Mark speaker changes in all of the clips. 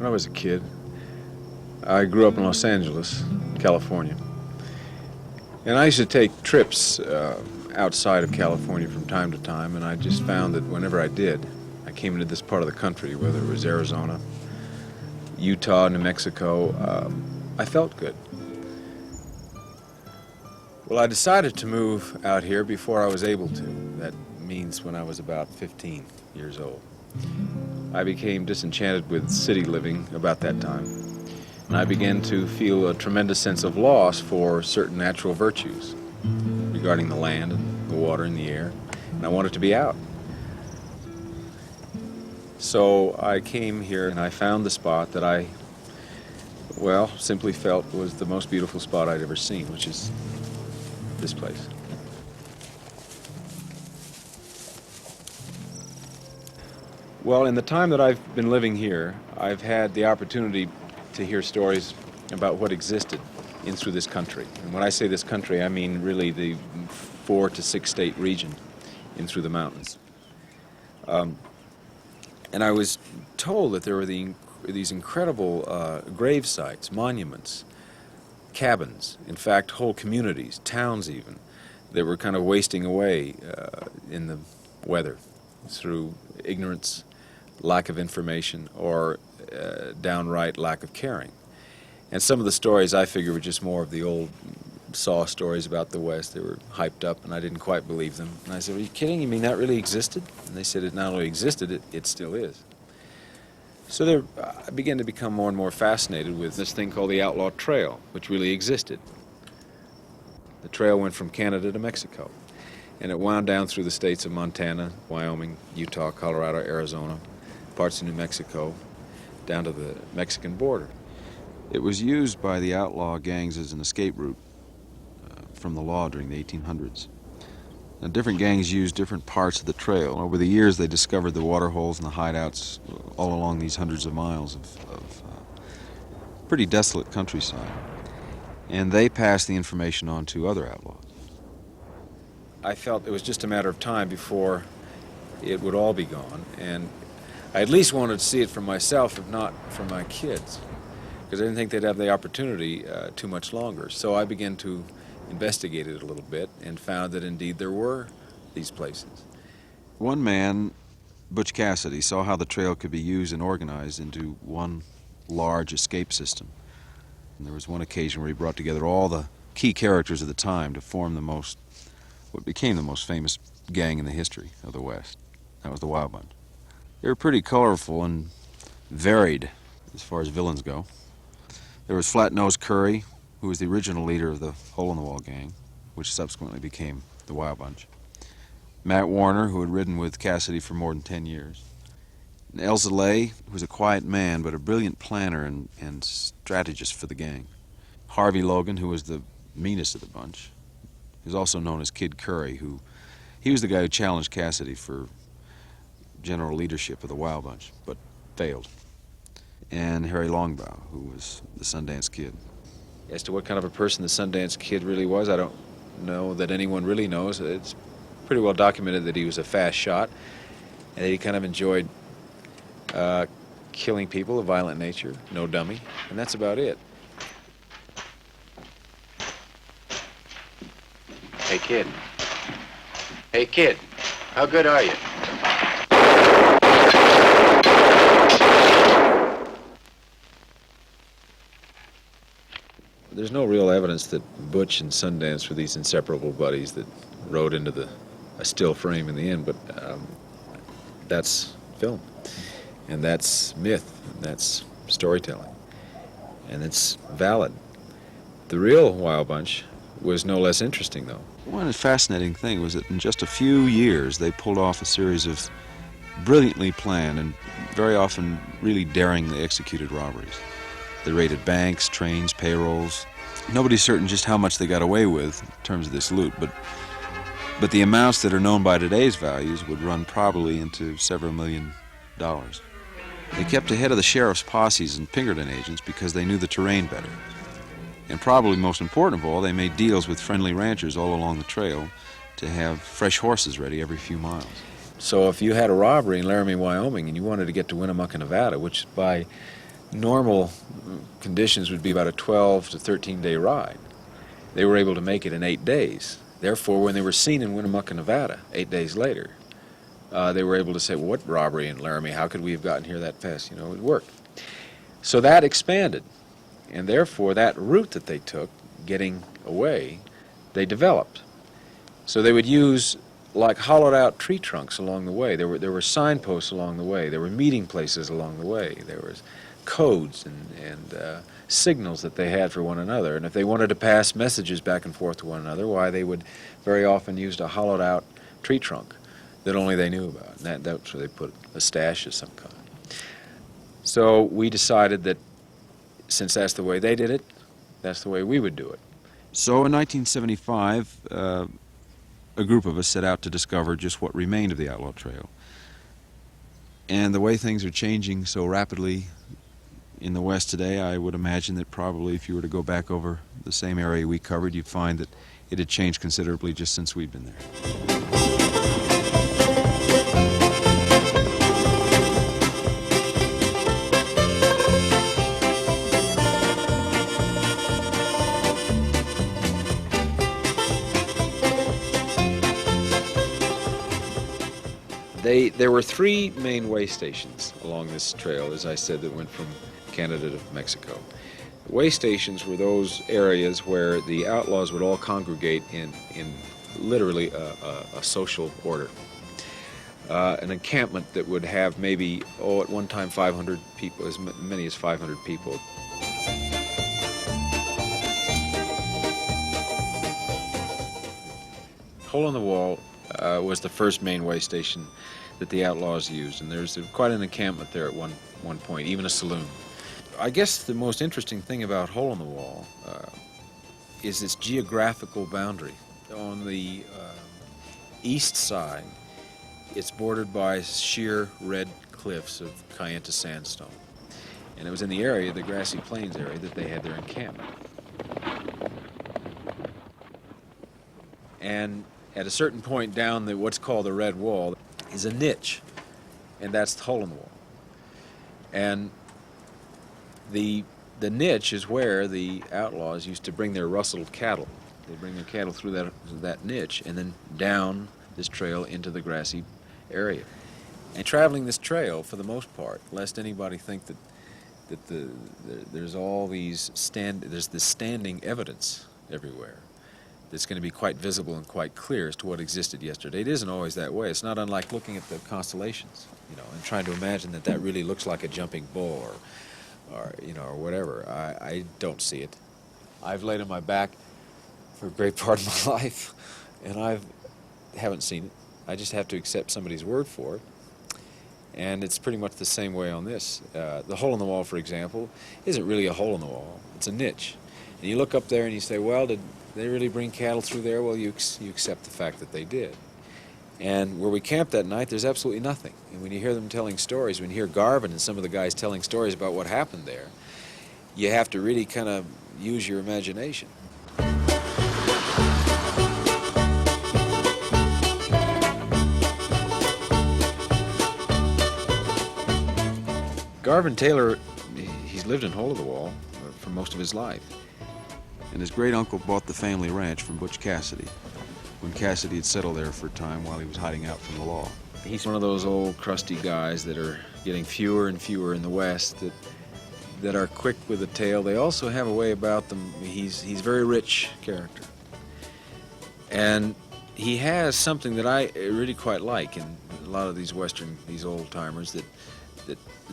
Speaker 1: When I was a kid, I grew up in Los Angeles, California. And I used to take trips outside of California from time to time, and I just found that whenever I did, I came into this part of the country, whether it was Arizona, Utah, New Mexico, I felt good. Well, I decided to move out here before I was able to. That means when I was about 15 years old. I became disenchanted with city living about that time, and I began to feel a tremendous sense of loss for certain natural virtues regarding the land and the water and the air, and I wanted to be out. So I came here and I found the spot that I, well, simply felt was the most beautiful spot I'd ever seen, which is this place. Well, in the time that I've been living here, I've had the opportunity to hear stories about what existed in through this country. And when I say this country, I mean really the 4 to 6 state region in through the mountains. And I was told that there were these incredible grave sites, monuments, cabins, in fact, whole communities, towns even, that were kind of wasting away in the weather through ignorance, lack of information, or downright lack of caring. And some of the stories I figure were just more of the old saw stories about the West. They were hyped up, and I didn't quite believe them. And I said, "Are you kidding? You mean that really existed?" And they said it not only existed, it still is. So I began to become more and more fascinated with this thing called the Outlaw Trail, which really existed. The trail went from Canada to Mexico, and it wound down through the states of Montana, Wyoming, Utah, Colorado, Arizona, parts of New Mexico, down to the Mexican border. It was used by the outlaw gangs as an escape route from the law during the 1800s. Now, different gangs used different parts of the trail. Over the years, they discovered the water holes and the hideouts all along these hundreds of miles of pretty desolate countryside. And they passed the information on to other outlaws. I felt it was just a matter of time before it would all be gone, and I at least wanted to see it for myself, if not for my kids, because I didn't think they'd have the opportunity too much longer. So I began to investigate it a little bit and found that indeed there were these places. One man, Butch Cassidy, saw how the trail could be used and organized into one large escape system. And there was one occasion where he brought together all the key characters of the time to form what became the most famous gang in the history of the West. That was the Wild Bunch. They were pretty colorful and varied as far as villains go. There was Flat-Nosed Curry, who was the original leader of the Hole-in-the-Wall gang, which subsequently became the Wild Bunch. Matt Warner, who had ridden with Cassidy for more than 10 years. And Elza Lay, who was a quiet man but a brilliant planner and strategist for the gang. Harvey Logan, who was the meanest of the bunch. He was also known as Kid Curry, he was the guy who challenged Cassidy for general leadership of the Wild Bunch, but failed. And Harry Longbaugh, who was the Sundance Kid. As to what kind of a person the Sundance Kid really was, I don't know that anyone really knows. It's pretty well documented that he was a fast shot, and that he kind of enjoyed killing people of violent nature, no dummy, and that's about it.
Speaker 2: Hey, kid. Hey, kid, how good are you?
Speaker 1: There's no real evidence that Butch and Sundance were these inseparable buddies that rode into a still frame in the end, but that's film, and that's myth, and that's storytelling, and it's valid. The real Wild Bunch was no less interesting, though. One fascinating thing was that in just a few years, they pulled off a series of brilliantly planned and very often really daringly executed robberies. They raided banks, trains, payrolls. Nobody's certain just how much they got away with in terms of this loot, but the amounts that are known by today's values would run probably into several $1 million. They kept ahead of the sheriff's posses and Pinkerton agents because they knew the terrain better. And probably most important of all, they made deals with friendly ranchers all along the trail to have fresh horses ready every few miles. So if you had a robbery in Laramie, Wyoming, and you wanted to get to Winnemucca, Nevada, which by normal conditions would be about a 12 to 13-day ride. They were able to make it in 8 days. Therefore, when they were seen in Winnemucca, Nevada, 8 days later, they were able to say, well, what robbery in Laramie? How could we have gotten here that fast? You know, it worked. So that expanded, and therefore that route that they took, getting away, they developed. So they would use like hollowed out tree trunks along the way. There were signposts along the way. There were meeting places along the way. There was codes and signals that they had for one another. And if they wanted to pass messages back and forth to one another, why, they would very often use a hollowed out tree trunk that only they knew about. And that's where they put a stash of some kind. So we decided that since that's the way they did it, that's the way we would do it. So in 1975, a group of us set out to discover just what remained of the Outlaw Trail. And the way things are changing so rapidly in the West today, I would imagine that probably if you were to go back over the same area we covered, you'd find that it had changed considerably just since we'd been there. There were 3 main way stations along this trail, as I said, that went from Canada to Mexico. Way stations were those areas where the outlaws would all congregate in literally a social order. An encampment that would have maybe, at one time 500 people, as many as 500 people. Hole in the Wall was the first main way station that the outlaws used, and there's quite an encampment there at one point, even a saloon. I guess the most interesting thing about Hole in the Wall is its geographical boundary. On the east side, it's bordered by sheer red cliffs of Kayenta sandstone, and it was in the area, the grassy plains area, that they had their encampment. And at a certain point down what's called the Red Wall is a niche, and that's the Hole in the Wall. And the niche is where the outlaws used to bring their rustled cattle. They bring their cattle through that niche and then down this trail into the grassy area. And traveling this trail, for the most part, lest anybody think that there's all these there's this standing evidence everywhere that's going to be quite visible and quite clear as to what existed yesterday. It isn't always that way. It's not unlike looking at the constellations, you know, and trying to imagine that really looks like a jumping bull or whatever. I don't see it. I've laid on my back for a great part of my life, and I haven't seen it. I just have to accept somebody's word for it. And it's pretty much the same way on this. The Hole in the Wall, for example, isn't really a hole in the wall. It's a niche. And you look up there and you say, well, did they really bring cattle through there? Well, you accept the fact that they did. And where we camped that night, there's absolutely nothing. And when you hear them telling stories, when you hear Garvin and some of the guys telling stories about what happened there, you have to really kind of use your imagination. Garvin Taylor, he's lived in Hole in the Wall for most of his life. And his great-uncle bought the family ranch from Butch Cassidy when Cassidy had settled there for a time while he was hiding out from the law. He's one of those old, crusty guys that are getting fewer and fewer in the West that are quick with a tale. They also have a way about them. He's a very rich character. And he has something that I really quite like in a lot of these old-timers, that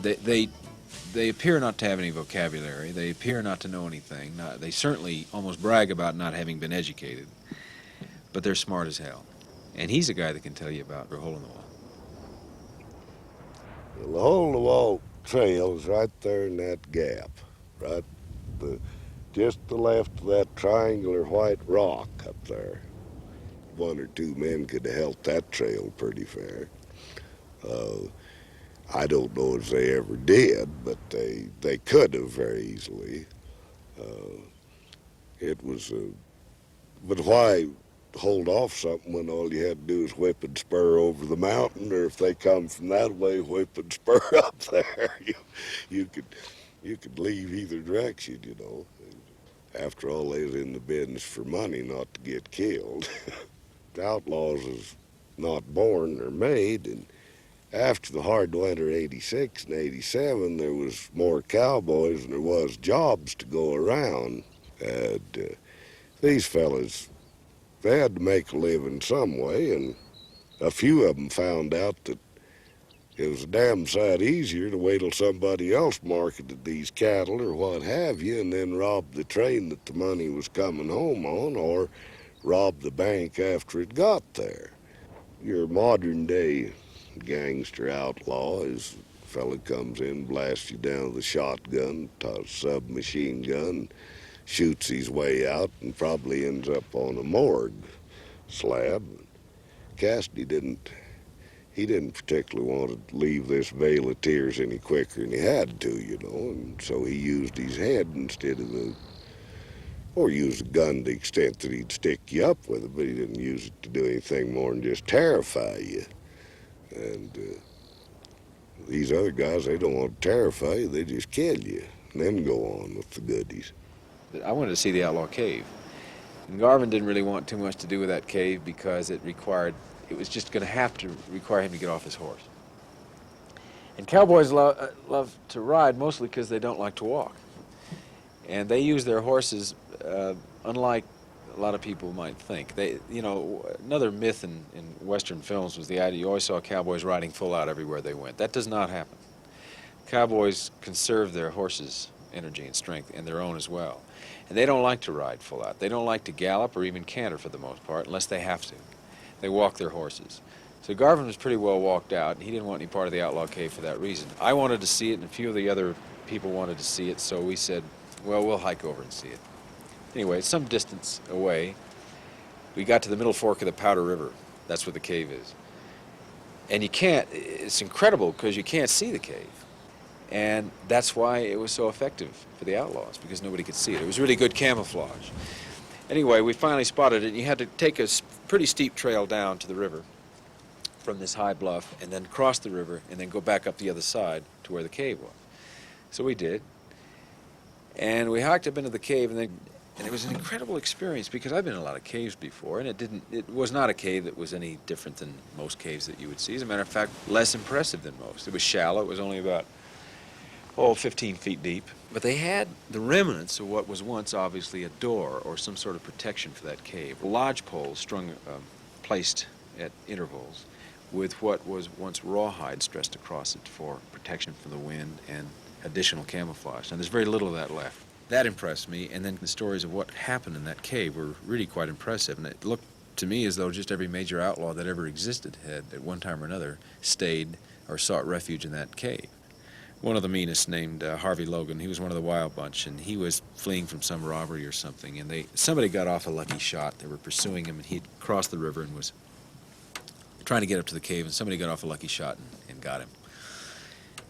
Speaker 1: they appear not to have any vocabulary. They appear not to know anything. They certainly almost brag about not having been educated. But they're smart as hell. And he's a guy that can tell you about the Hole in the Wall.
Speaker 3: Well, the Hole in the Wall trail is right there in that gap, right? Just to the left of that triangular white rock up there. 1 or 2 men could have held that trail pretty fair. I don't know if they ever did, but they could have very easily. But why hold off something when all you had to do is whip and spur over the mountain, or if they come from that way, whip and spur up there. You could You could leave either direction, you know. After all, they was in the business for money, not to get killed. The outlaws was not born, they're made, and after the hard winter 86 and 87, there was more cowboys than there was jobs to go around. And these fellas, they had to make a living some way, and a few of them found out that it was a damn sight easier to wait till somebody else marketed these cattle or what have you, and then rob the train that the money was coming home on, or rob the bank after it got there. Your modern day gangster outlaw is a fella comes in, blasts you down with a shotgun, submachine gun, shoots his way out, and probably ends up on a morgue slab. Cassidy didn't particularly want to leave this Vale of Tears any quicker than he had to, you know, and so he used his head instead of or used a gun to the extent that he'd stick you up with it, but he didn't use it to do anything more than just terrify you. And these other guys, they don't want to terrify you, they just kill you, and then go on with the goodies.
Speaker 1: I wanted to see the Outlaw Cave. And Garvin didn't really want too much to do with that cave because it was just going to have to require him to get off his horse. And cowboys love to ride mostly because they don't like to walk. And they use their horses unlike a lot of people might think. Another myth in Western films was the idea you always saw cowboys riding full out everywhere they went. That does not happen. Cowboys conserve their horses' energy and strength, and their own as well. And they don't like to ride full out. They don't like to gallop or even canter for the most part, unless they have to. They walk their horses. So Garvin was pretty well walked out, and he didn't want any part of the Outlaw Cave for that reason. I wanted to see it, and a few of the other people wanted to see it, so we said, well, we'll hike over and see it. Anyway, some distance away, we got to the middle fork of the Powder River. That's where the cave is. And it's incredible because you can't see the cave. And that's why it was so effective for the outlaws, because nobody could see it. It was really good camouflage. Anyway, we finally spotted it, and you had to take a pretty steep trail down to the river from this high bluff, and then cross the river, and then go back up the other side to where the cave was. So we did. And we hiked up into the cave, and it was an incredible experience, because I've been in a lot of caves before, and it was not a cave that was any different than most caves that you would see. As a matter of fact, less impressive than most. It was shallow. It was only about 15 feet deep. But they had the remnants of what was once obviously a door or some sort of protection for that cave. Lodge poles placed at intervals with what was once rawhide stressed across it for protection from the wind and additional camouflage. Now, there's very little of that left. That impressed me, and then the stories of what happened in that cave were really quite impressive, and it looked to me as though just every major outlaw that ever existed had, at one time or another, stayed or sought refuge in that cave. One of the meanest, named Harvey Logan, he was one of the Wild Bunch, and he was fleeing from some robbery or something, and somebody got off a lucky shot. They were pursuing him, and he'd crossed the river and was trying to get up to the cave, and somebody got off a lucky shot and got him.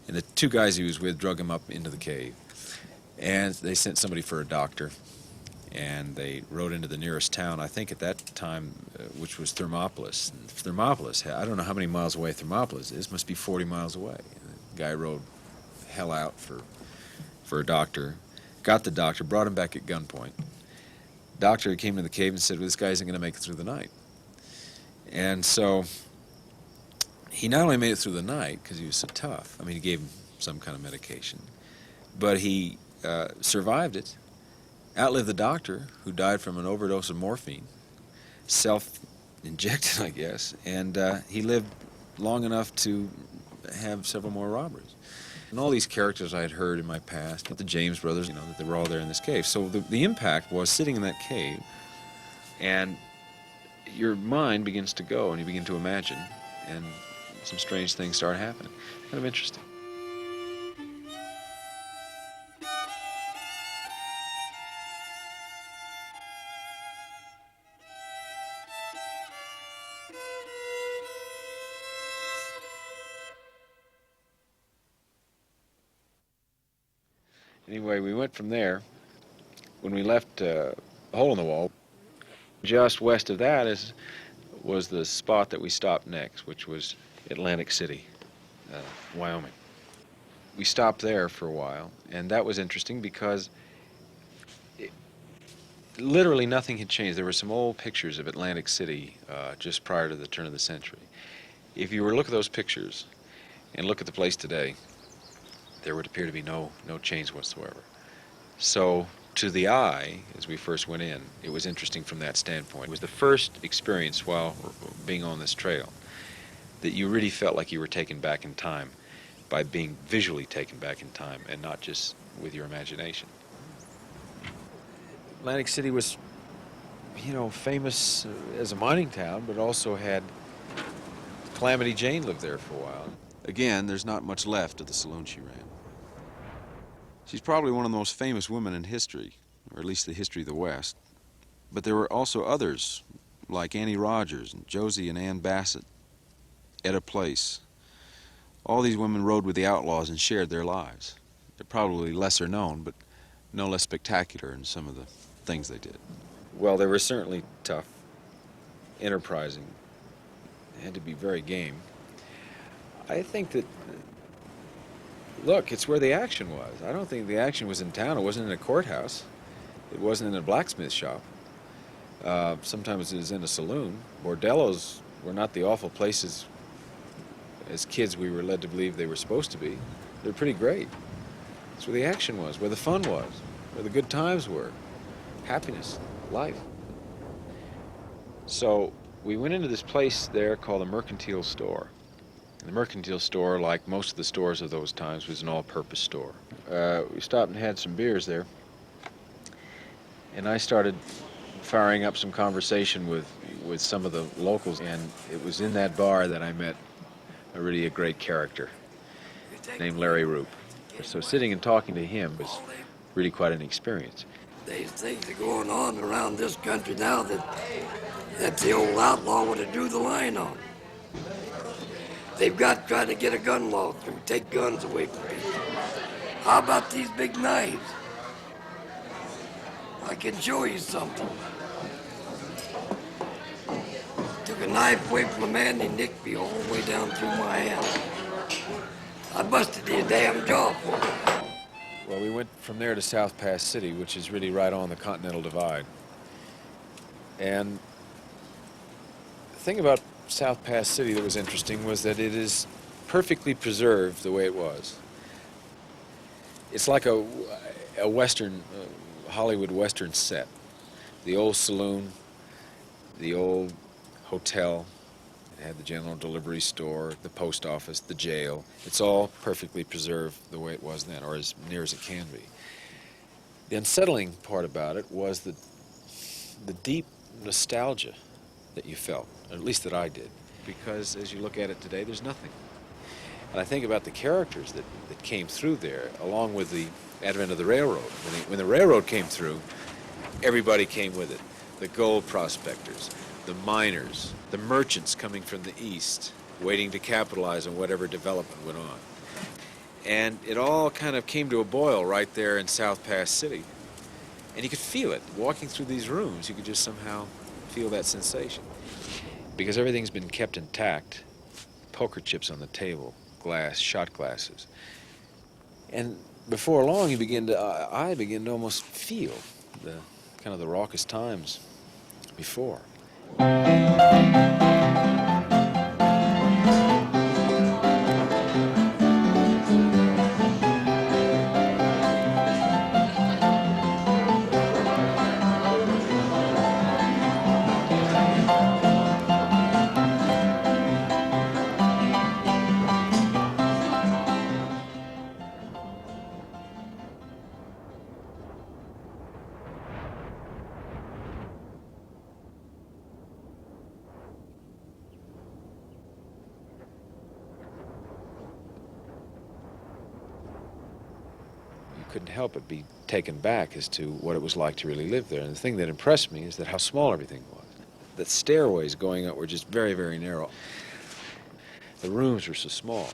Speaker 1: And the two guys he was with drug him up into the cave, and they sent somebody for a doctor, and they rode into the nearest town, I think at that time, which was Thermopolis. And Thermopolis, I don't know how many miles away Thermopolis is, must be 40 miles away. And the guy rode hell out for a doctor, got the doctor, brought him back at gunpoint. Doctor came to the cave and said, well, this guy isn't going to make it through the night. And so he not only made it through the night because he was so tough, I mean, he gave him some kind of medication, but he survived it, outlived the doctor, who died from an overdose of morphine, self-injected, I guess, and he lived long enough to have several more robberies. And all these characters I had heard in my past, the James brothers, that they were all there in this cave. So the impact was sitting in that cave, and your mind begins to go, and you begin to imagine, and some strange things start happening. Kind of interesting. Anyway, we went from there. When we left Hole in the Wall, just west of that was the spot that we stopped next, which was Atlantic City, Wyoming. we stopped there for a while, and that was interesting because literally nothing had changed. There were some old pictures of Atlantic City just prior to the turn of the century. If you were to look at those pictures and look at the place today, there would appear to be no change whatsoever. So to the eye, as we first went in, it was interesting from that standpoint. It was the first experience while being on this trail that you really felt like you were taken back in time by being visually taken back in time and not just with your imagination. Atlantic City was, famous as a mining town, but also had Calamity Jane lived there for a while. Again, there's not much left of the saloon she ran. She's probably one of the most famous women in history, or at least the history of the West. But there were also others, like Annie Rogers and Josie and Ann Bassett, Etta Place. All these women rode with the outlaws and shared their lives. They're probably lesser known, but no less spectacular in some of the things they did. Well, they were certainly tough, enterprising. They had to be very game. I think that, look, it's where the action was. I don't think the action was in town. It wasn't in a courthouse. It wasn't in a blacksmith shop. Sometimes it was in a saloon. Bordellos were not the awful places as kids we were led to believe they were supposed to be. They're pretty great. It's where the action was, where the fun was, where the good times were, happiness, life. So we went into this place there called the Mercantile Store. And the Mercantile Store, like most of the stores of those times, was an all-purpose store. We stopped and had some beers there, and I started firing up some conversation with some of the locals, and it was in that bar that I met a great character named Larry Roop. So sitting and talking to him was really quite an experience.
Speaker 4: There's things that are going on around this country now that the old outlaw would have drew the line on. They've got to try to get a gun law through, take guns away from people. How about these big knives? I can show you something. Took a knife away from a man named Nickby all the way down through my hand. I busted his damn jaw for it.
Speaker 1: Well, we went from there to South Pass City, which is really right on the Continental Divide. And the thing about South Pass City that was interesting was that it is perfectly preserved the way it was. It's like a Western, Hollywood Western set. The old saloon, the old hotel, it had the general delivery store, the post office, the jail. It's all perfectly preserved the way it was then, or as near as it can be. The unsettling part about it was the deep nostalgia that you felt, or at least that I did, because as you look at it today, there's nothing. And I think about the characters that came through there, along with the advent of the railroad. When the railroad came through, everybody came with it. The gold prospectors, the miners, the merchants coming from the east, waiting to capitalize on whatever development went on. And it all kind of came to a boil right there in South Pass City. And you could feel it. Walking through these rooms, you could just somehow feel that sensation. Because everything's been kept intact. Poker chips on the table, glass, shot glasses. And before long, I begin to almost feel the kind of the raucous times before. Couldn't help but be taken back as to what it was like to really live there. And the thing that impressed me is that how small everything was. The stairways going up were just very, very narrow. The rooms were so small.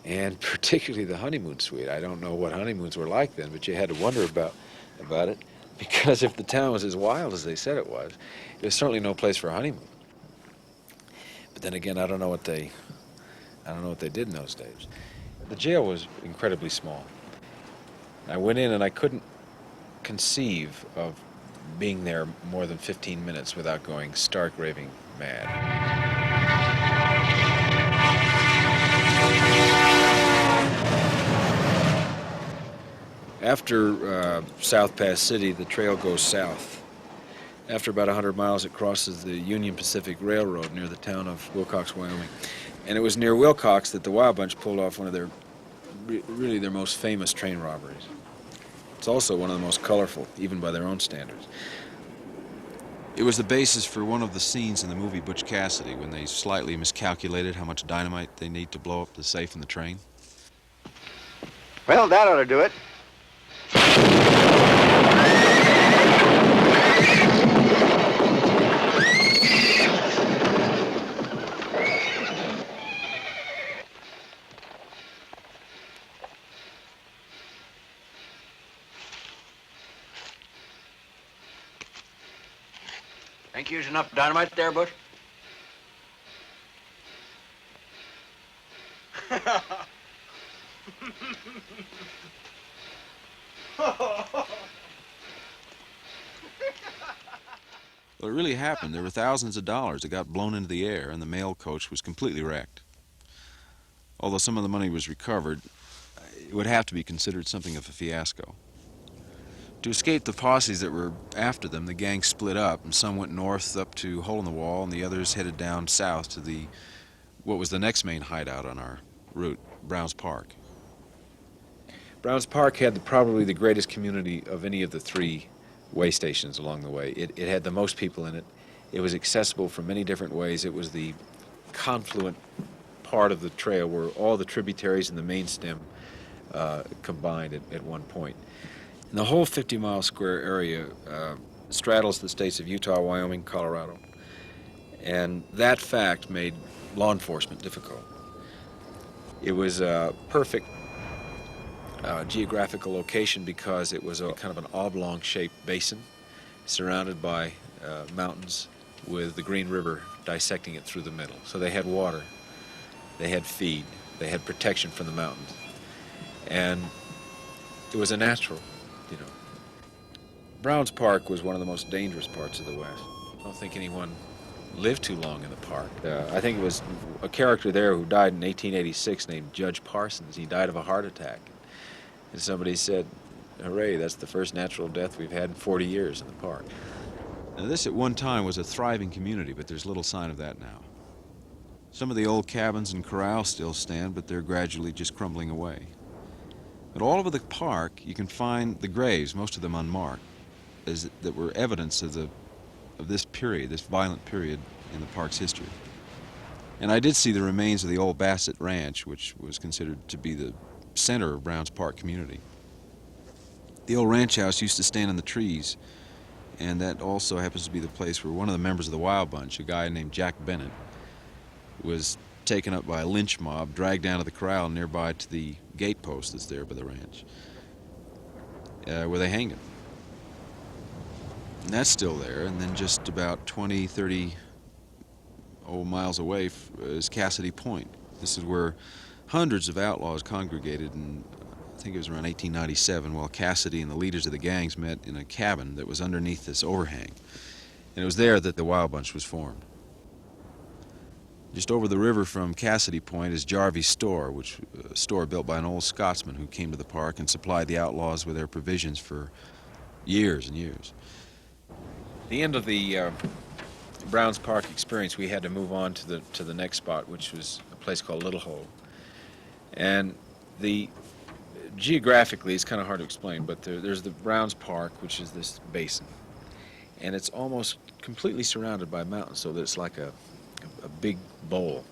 Speaker 1: And particularly the honeymoon suite. I don't know what honeymoons were like then, but you had to wonder about it. Because if the town was as wild as they said it was certainly no place for a honeymoon. But then again, I don't know what they did in those days. The jail was incredibly small. I went in and I couldn't conceive of being there more than 15 minutes without going stark raving mad. After South Pass City, the trail goes south. After about 100 miles, it crosses the Union Pacific Railroad near the town of Wilcox, Wyoming. And it was near Wilcox that the Wild Bunch pulled off one of their, really their most famous train robberies. It's also one of the most colorful, even by their own standards. It was the basis for one of the scenes in the movie Butch Cassidy when they slightly miscalculated how much dynamite they need to blow up the safe in the train.
Speaker 2: Well, that ought to do it. Think you used enough dynamite there, Bush?
Speaker 1: Well, it really happened. There were thousands of dollars that got blown into the air, and the mail coach was completely wrecked. Although some of the money was recovered, it would have to be considered something of a fiasco. To escape the posses that were after them, the gang split up, and some went north up to Hole in the Wall, and the others headed down south to what was the next main hideout on our route, Browns Park. Browns Park had probably the greatest community of any of the three way stations along the way. It had the most people in it. It was accessible from many different ways. It was the confluent part of the trail where all the tributaries and the main stem combined at one point. And the whole 50-mile square area straddles the states of Utah, Wyoming, Colorado. And that fact made law enforcement difficult. It was a perfect geographical location because it was a kind of an oblong-shaped basin surrounded by mountains with the Green River dissecting it through the middle. So they had water, they had feed, they had protection from the mountains. And it was a natural, you know. Browns Park was one of the most dangerous parts of the West. I don't think anyone lived too long in the park. I think it was a character there who died in 1886 named Judge Parsons. He died of a heart attack. And somebody said, hooray, that's the first natural death we've had in 40 years in the park. Now, this at one time was a thriving community, but there's little sign of that now. Some of the old cabins and corrals still stand, but they're gradually just crumbling away. But all over the park, you can find the graves, most of them unmarked, that were evidence of this period, this violent period in the park's history. And I did see the remains of the old Bassett Ranch, which was considered to be the center of Browns Park community. The old ranch house used to stand in the trees, and that also happens to be the place where one of the members of the Wild Bunch, a guy named Jack Bennett, was taken up by a lynch mob, dragged down to the corral nearby to the gate post that's there by the ranch, where they hanged him. And that's still there, and then just about 20, 30 miles away is Cassidy Point. This is where hundreds of outlaws congregated, and I think it was around 1897, while Cassidy and the leaders of the gangs met in a cabin that was underneath this overhang. And it was there that the Wild Bunch was formed. Just over the river from Cassidy Point is Jarvie's Store, which was a store built by an old Scotsman who came to the park and supplied the outlaws with their provisions for years and years. At the end of the Browns Park experience, we had to move on to the next spot, which was a place called Little Hole. And geographically, it's kind of hard to explain, but there's the Browns Park, which is this basin. And it's almost completely surrounded by mountains, so that it's like a big bowl.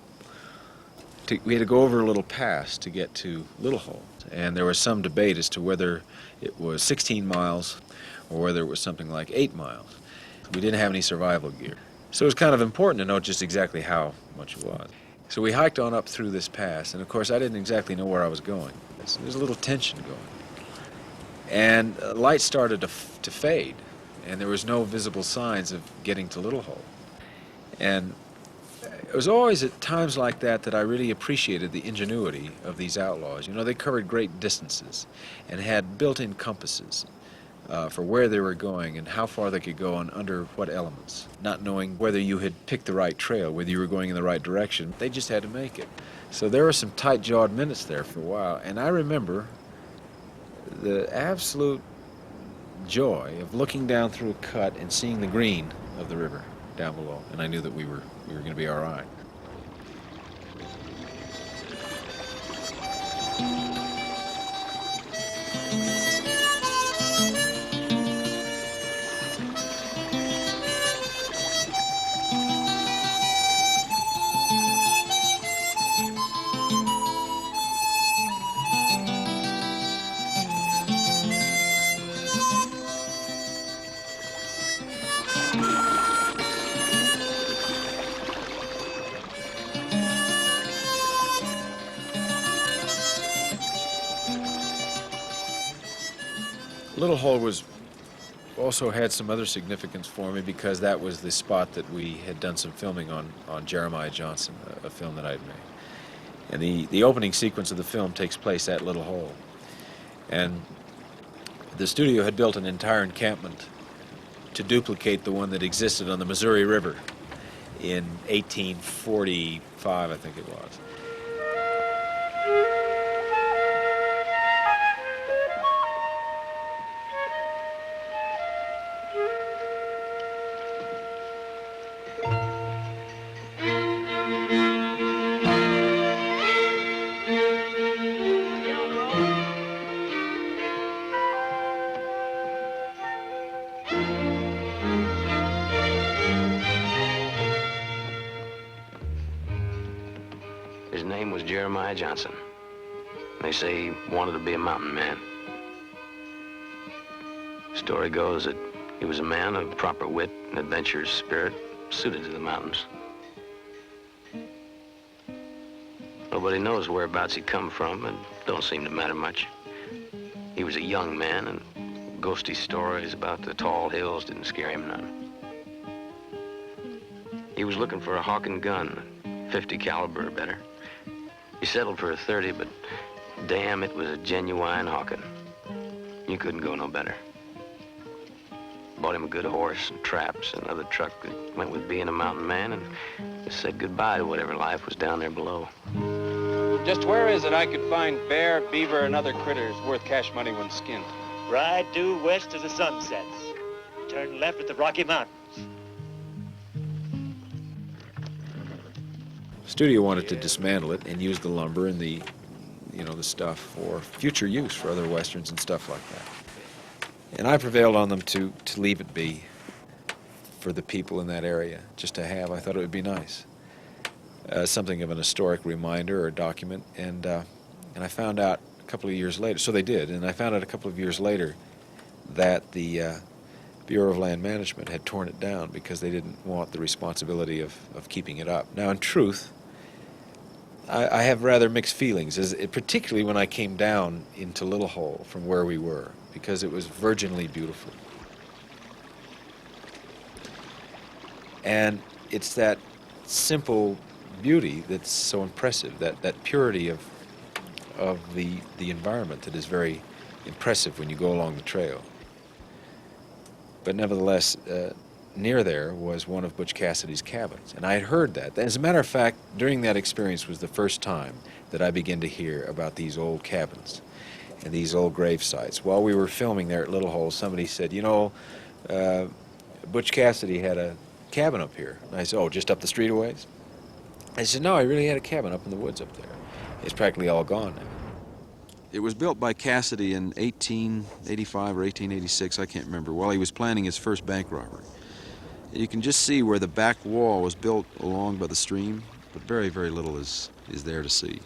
Speaker 1: We had to go over a little pass to get to Little Hole. And there was some debate as to whether it was 16 miles or whether it was something like 8 miles. We didn't have any survival gear. So it was kind of important to know just exactly how much it was. So we hiked on up through this pass, and of course I didn't exactly know where I was going. So there was a little tension going. And lights started to fade, and there was no visible signs of getting to Little Hole. And It was always at times like that that I really appreciated the ingenuity of these outlaws. You know, they covered great distances and had built-in compasses for where they were going and how far they could go and under what elements. Not knowing whether you had picked the right trail, whether you were going in the right direction, they just had to make it. So there were some tight-jawed minutes there for a while, and I remember the absolute joy of looking down through a cut and seeing the green of the river down below, and I knew that we were going to be all right. Little Hole also had some other significance for me because that was the spot that we had done some filming on Jeremiah Johnson, a film that I'd made. And the opening sequence of the film takes place at Little Hole. And the studio had built an entire encampment to duplicate the one that existed on the Missouri River in 1845, I think it was.
Speaker 2: His name was Jeremiah Johnson. They say he wanted to be a mountain man. Story goes that he was a man of proper wit and adventurous spirit, suited to the mountains. Nobody knows whereabouts he come from, and don't seem to matter much. He was a young man, and ghosty stories about the tall hills didn't scare him none. He was looking for a Hawken gun, 50 caliber or better. He settled for a 30, but damn, it was a genuine Hawken. You couldn't go no better. Bought him a good horse and traps and another truck that went with being a mountain man, and just said goodbye to whatever life was down there below.
Speaker 5: Just where is it I could find bear, beaver, and other critters worth cash money when skinned?
Speaker 6: Ride due west as the sun sets. Turn left at the Rocky Mountains.
Speaker 1: Studio wanted to dismantle it and use the lumber and the stuff for future use for other westerns and stuff like that. And I prevailed on them to leave it be for the people in that area, just to have. I thought it would be nice. Something of an historic reminder or document. And I found out a couple of years later, so they did, and I found out a couple of years later that the Bureau of Land Management had torn it down because they didn't want the responsibility of keeping it up. Now, in truth, I have rather mixed feelings, particularly when I came down into Little Hole from where we were, because it was virginally beautiful. And it's that simple beauty that's so impressive, that purity of the environment that is very impressive when you go along the trail. But nevertheless, near there was one of Butch Cassidy's cabins, and I had heard that. As a matter of fact, during that experience was the first time that I began to hear about these old cabins and these old grave sites. While we were filming there at Little Hole, somebody said, Butch Cassidy had a cabin up here. And I said, oh, just up the street a ways? I said, no, he really had a cabin up in the woods up there. It's practically all gone now.
Speaker 7: It was built by Cassidy in 1885 or 1886, I can't remember, while he was planning his first bank robbery. You can just see where the back wall was built along by the stream, but very, very little is there to see.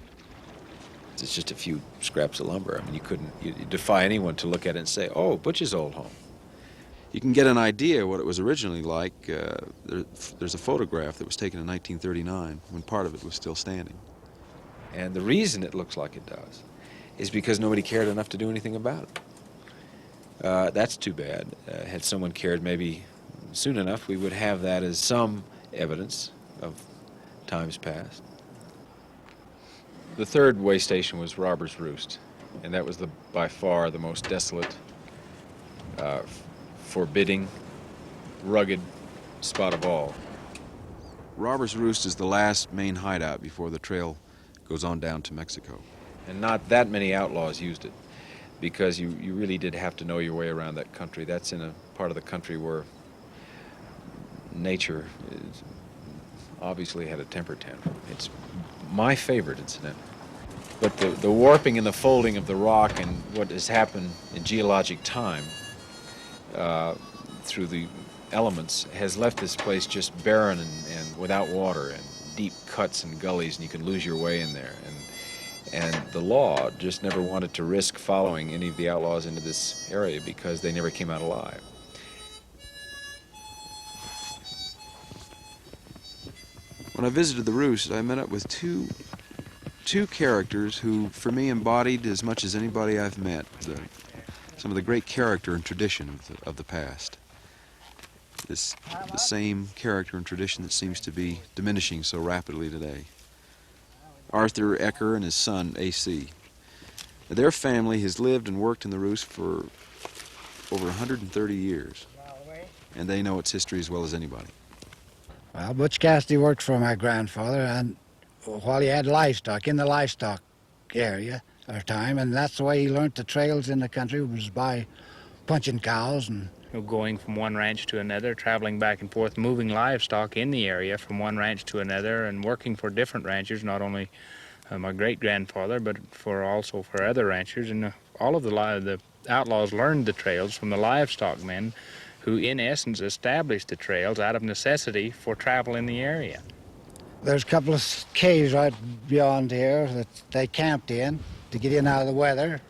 Speaker 1: It's just a few scraps of lumber. I mean, you defy anyone to look at it and say, oh, Butch's old home.
Speaker 7: You can get an idea what it was originally like. There's a photograph that was taken in 1939 when part of it was still standing.
Speaker 1: And the reason it looks like it does is because nobody cared enough to do anything about it. That's too bad. Had someone cared maybe soon enough, we would have that as some evidence of times past. The third way station was Robber's Roost, and that was by far the most desolate, forbidding, rugged spot of all.
Speaker 7: Robber's Roost is the last main hideout before the trail goes on down to Mexico.
Speaker 1: And not that many outlaws used it, because you really did have to know your way around that country. That's in a part of the country where nature obviously had a temper tantrum. It's my favorite, incidentally. But the warping and the folding of the rock and what has happened in geologic time through the elements has left this place just barren and without water and deep cuts and gullies, and you can lose your way in there. And the law just never wanted to risk following any of the outlaws into this area because they never came out alive.
Speaker 7: When I visited the Roost, I met up with two characters who, for me, embodied as much as anybody I've met some of the great character and tradition of the past. The same character and tradition that seems to be diminishing so rapidly today. Arthur Ecker and his son, A.C. Their family has lived and worked in the Roost for over 130 years, and they know its history as well as anybody.
Speaker 8: Well, Butch Cassidy worked for my grandfather and while he had livestock, in the livestock area at the time, and that's the way he learned the trails in the country, was by punching cows and
Speaker 9: going from one ranch to another, traveling back and forth, moving livestock in the area from one ranch to another, and working for different ranchers, not only my great-grandfather, but also for other ranchers. And all of the outlaws learned the trails from the livestock men who, in essence, established the trails out of necessity for travel in the area.
Speaker 8: There's a couple of caves right beyond here that they camped in to get in out of the weather.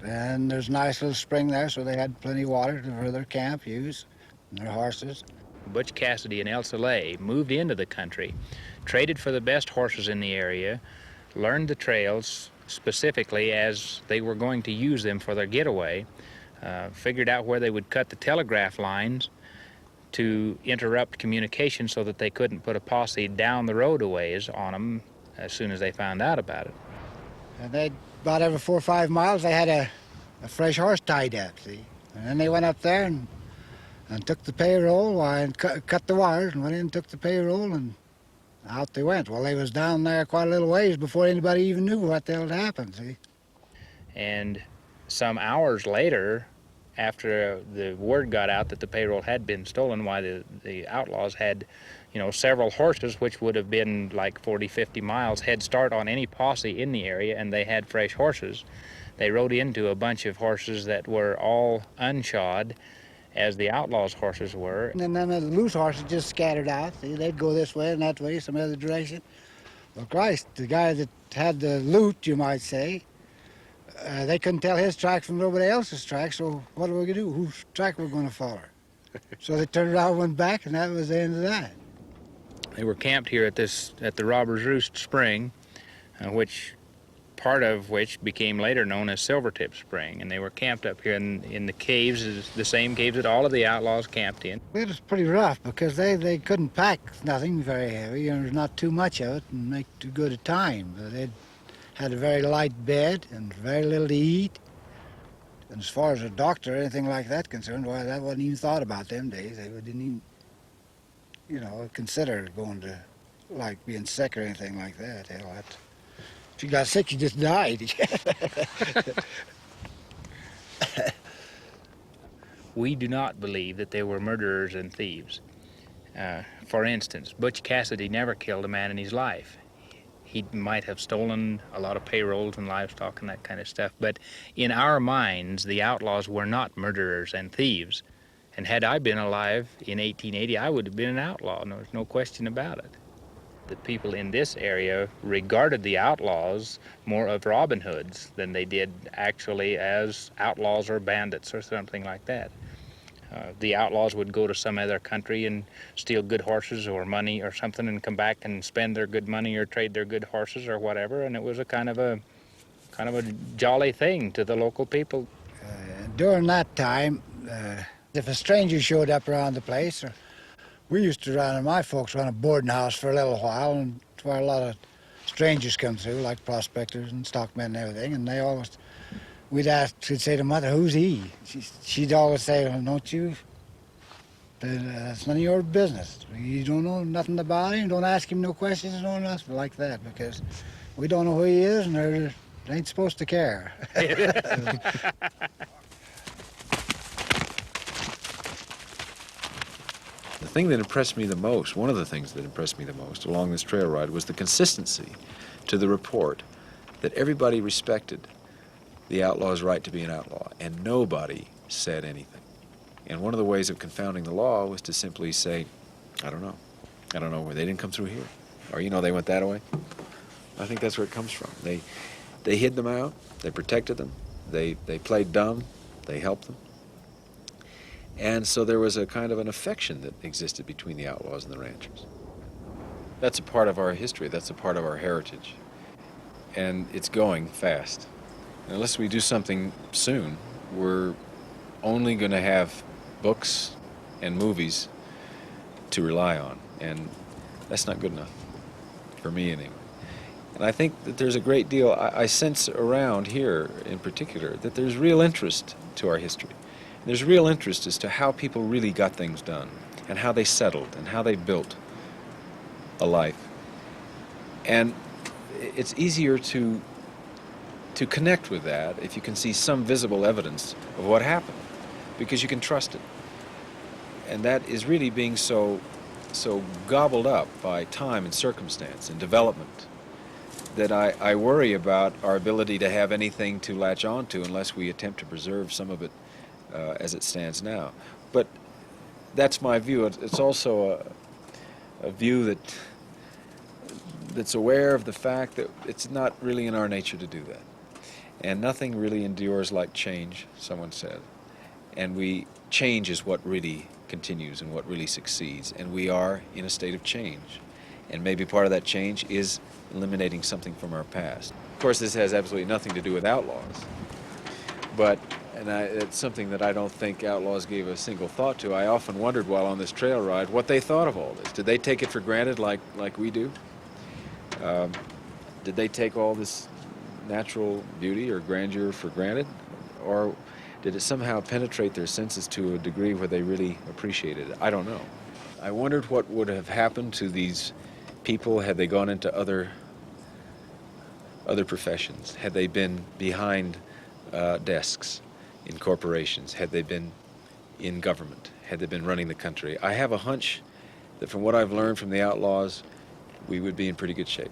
Speaker 8: And there's a nice little spring there, so they had plenty of water for their camp use and their horses.
Speaker 9: Butch Cassidy and Elsa Lay moved into the country, traded for the best horses in the area, learned the trails specifically as they were going to use them for their getaway, figured out where they would cut the telegraph lines to interrupt communication so that they couldn't put a posse down the road a ways on them as soon as they found out about it.
Speaker 8: And they'd about every 4 or 5 miles, they had a fresh horse tied up, see? And then they went up there and took the payroll and cut the wires and went in and took the payroll and out they went. Well, they was down there quite a little ways before anybody even knew what the hell had happened, see?
Speaker 9: And some hours later, after the word got out that the payroll had been stolen, why the outlaws had, several horses, which would have been like 40, 50 miles head start on any posse in the area, and they had fresh horses. They rode into a bunch of horses that were all unshod, as the outlaws' horses were.
Speaker 8: And then the loose horses just scattered out. See, they'd go this way and that way, some other direction. Well, Christ, the guy that had the loot, you might say, they couldn't tell his tracks from nobody else's tracks, so what were we going to do? Whose track were we going to follow? So they turned around and went back, and that was the end of that.
Speaker 9: They were camped here at the Robber's Roost Spring, part of which became later known as Silvertip Spring, and they were camped up here in the caves, the same caves that all of the outlaws camped in.
Speaker 8: It was pretty rough because they couldn't pack nothing very heavy, and there's not too much of it, and make too good a time. But they had a very light bed and very little to eat. And as far as a doctor or anything like that concerned, well, that wasn't even thought about them days. They didn't even, consider going to, like, being sick or anything like that. Hell, if you got sick, you just died.
Speaker 9: We do not believe that they were murderers and thieves. For instance, Butch Cassidy never killed a man in his life. He might have stolen a lot of payrolls and livestock and that kind of stuff, but in our minds, the outlaws were not murderers and thieves. And had I been alive in 1880, I would have been an outlaw. There's no question about it. The people in this area regarded the outlaws more of Robin Hoods than they did actually as outlaws or bandits or something like that. The outlaws would go to some other country and steal good horses or money or something and come back and spend their good money or trade their good horses or whatever, and it was a kind of a jolly thing to the local people.
Speaker 8: During that time, if a stranger showed up around the place, we used to my folks run a boarding house for a little while, and where a lot of strangers come through, like prospectors and stockmen and everything, and they always, we'd say to Mother, who's he? She'd always say, well, don't you, that's none of your business. You don't know nothing about him, don't ask him no questions, no nothing like that, because we don't know who he is, and they ain't supposed to care.
Speaker 1: The thing that impressed me the most, one of the things that impressed me the most along this trail ride, was the consistency to the report that everybody respected the outlaw's right to be an outlaw, and nobody said anything. And one of the ways of confounding the law was to simply say, I don't know. I don't know where they didn't come through here. Or, you know, they went that way. I think that's where it comes from. They hid them out, they protected them, they played dumb, they helped them. And so there was a kind of an affection that existed between the outlaws and the ranchers. That's a part of our history, that's a part of our heritage. And it's going fast. And unless we do something soon, we're only going to have books and movies to rely on. And that's not good enough, for me anyway. And I think that there's a great deal, I sense around here in particular, that there's real interest to our history. There's real interest as to how people really got things done, and how they settled, and how they built a life. And it's easier to connect with that if you can see some visible evidence of what happened, because you can trust it. And that is really being so gobbled up by time and circumstance and development that I worry about our ability to have anything to latch on to unless we attempt to preserve some of it as it stands now. But that's my view. It's also a view that's aware of the fact that it's not really in our nature to do that. And nothing really endures like change, someone said. And change is what really continues and what really succeeds. And we are in a state of change. And maybe part of that change is eliminating something from our past. Of course, this has absolutely nothing to do with outlaws. But it's something that I don't think outlaws gave a single thought to. I often wondered while on this trail ride what they thought of all this. Did they take it for granted like we do? Did they take all this natural beauty or grandeur for granted? Or did it somehow penetrate their senses to a degree where they really appreciated it? I don't know. I wondered what would have happened to these people had they gone into other professions, had they been behind desks in corporations, had they been in government, had they been running the country. I have a hunch that from what I've learned from the outlaws, we would be in pretty good shape.